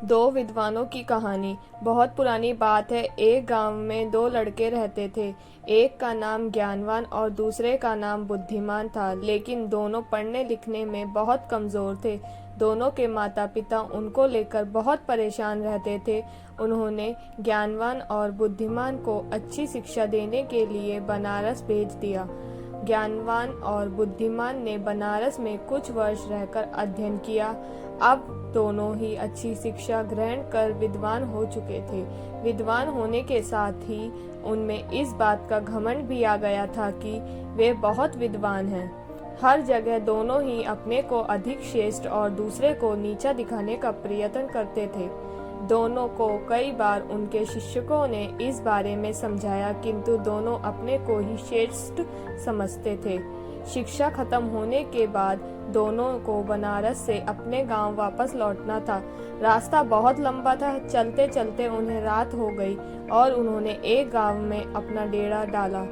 दो विद्वानों की कहानी। बहुत पुरानी बात है। एक गांव में दो लड़के रहते थे। एक का नाम ज्ञानवान और दूसरे का नाम बुद्धिमान था, लेकिन दोनों पढ़ने लिखने में बहुत कमज़ोर थे। दोनों के माता पिता उनको लेकर बहुत परेशान रहते थे। उन्होंने ज्ञानवान और बुद्धिमान को अच्छी शिक्षा देने के लिए बनारस भेज दिया। ज्ञानवान और बुद्धिमान ने बनारस में कुछ वर्ष रहकर अध्ययन किया। अब दोनों ही अच्छी शिक्षा ग्रहण कर विद्वान हो चुके थे। विद्वान होने के साथ ही उनमें इस बात का घमंड भी आ गया था कि वे बहुत विद्वान हैं। हर जगह दोनों ही अपने को अधिक श्रेष्ठ और दूसरे को नीचा दिखाने का प्रयत्न करते थे। दोनों को कई बार उनके शिक्षकों ने इस बारे में समझाया, किंतु दोनों अपने को ही श्रेष्ठ समझते थे। शिक्षा खत्म होने के बाद दोनों को बनारस से अपने गांव वापस लौटना था। रास्ता बहुत लंबा था। चलते चलते उन्हें रात हो गई और उन्होंने एक गांव में अपना डेरा डाला।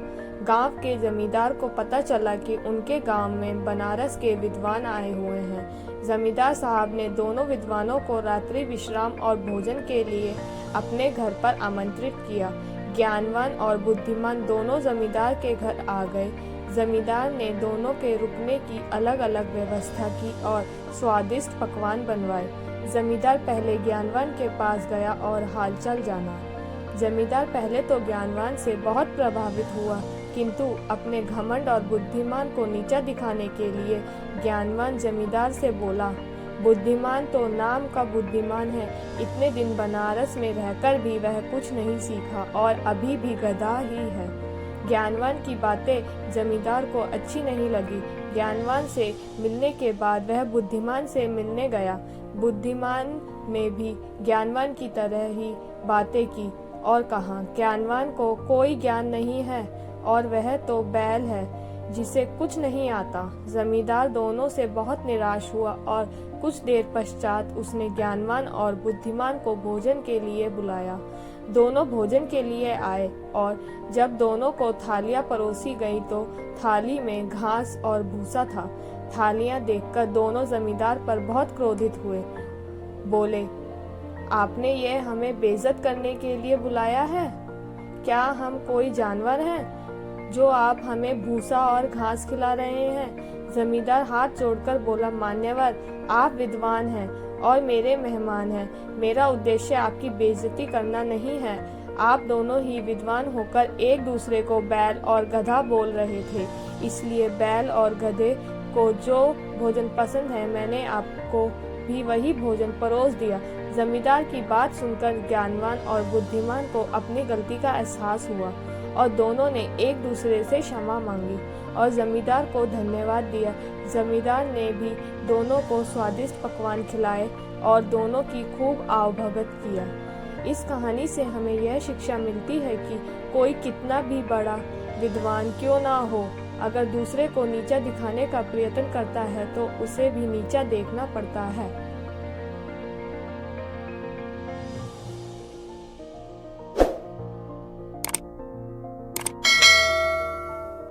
गांव के जमींदार को पता चला कि उनके गांव में बनारस के विद्वान आए हुए हैं। जमींदार साहब ने दोनों विद्वानों को रात्रि विश्राम और भोजन के लिए अपने घर पर आमंत्रित किया। ज्ञानवान और बुद्धिमान दोनों जमींदार के घर आ गए। जमींदार ने दोनों के रुकने की अलग अलग व्यवस्था की और स्वादिष्ट पकवान बनवाए। जमींदार पहले ज्ञानवान के पास गया और हालचाल जाना। जमींदार पहले तो ज्ञानवान से बहुत प्रभावित हुआ, किंतु अपने घमंड और बुद्धिमान को नीचा दिखाने के लिए ज्ञानवान जमींदार से बोला, बुद्धिमान तो नाम का बुद्धिमान है। इतने दिन बनारस में रहकर भी वह कुछ नहीं सीखा और अभी भी गधा ही है। ज्ञानवान की बातें जमींदार को अच्छी नहीं लगी। ज्ञानवान से मिलने के बाद वह बुद्धिमान से मिलने गया। बुद्धिमान में भी ज्ञानवान की तरह ही बातें की और कहा, ज्ञानवान को कोई ज्ञान नहीं है और वह तो बैल है जिसे कुछ नहीं आता। जमींदार दोनों से बहुत निराश हुआ और कुछ देर पश्चात उसने ज्ञानवान और बुद्धिमान को भोजन के लिए बुलाया। दोनों भोजन के लिए आए और जब दोनों को थालियां परोसी गई तो थाली में घास और भूसा था। थालियां देखकर दोनों जमींदार पर बहुत क्रोधित हुए। बोले, आपने ये हमें बेइज्जत करने के लिए बुलाया है? क्या हम कोई जानवर हैं जो आप हमें भूसा और घास खिला रहे हैं? जमींदार हाथ जोड़कर बोला, मान्यवर, आप विद्वान हैं और मेरे मेहमान हैं। मेरा उद्देश्य आपकी बेइज्जती करना नहीं है। आप दोनों ही विद्वान होकर एक दूसरे को बैल और गधा बोल रहे थे, इसलिए बैल और गधे को जो भोजन पसंद है मैंने आपको भी वही भोजन परोस दिया। जमींदार की बात सुनकर ज्ञानवान और बुद्धिमान को अपनी गलती का एहसास हुआ और दोनों ने एक दूसरे से क्षमा मांगी और जमींदार को धन्यवाद दिया। जमींदार ने भी दोनों को स्वादिष्ट पकवान खिलाए और दोनों की खूब आवभगत किया। इस कहानी से हमें यह शिक्षा मिलती है कि कोई कितना भी बड़ा विद्वान क्यों ना हो, अगर दूसरे को नीचा दिखाने का प्रयत्न करता है तो उसे भी नीचा देखना पड़ता है।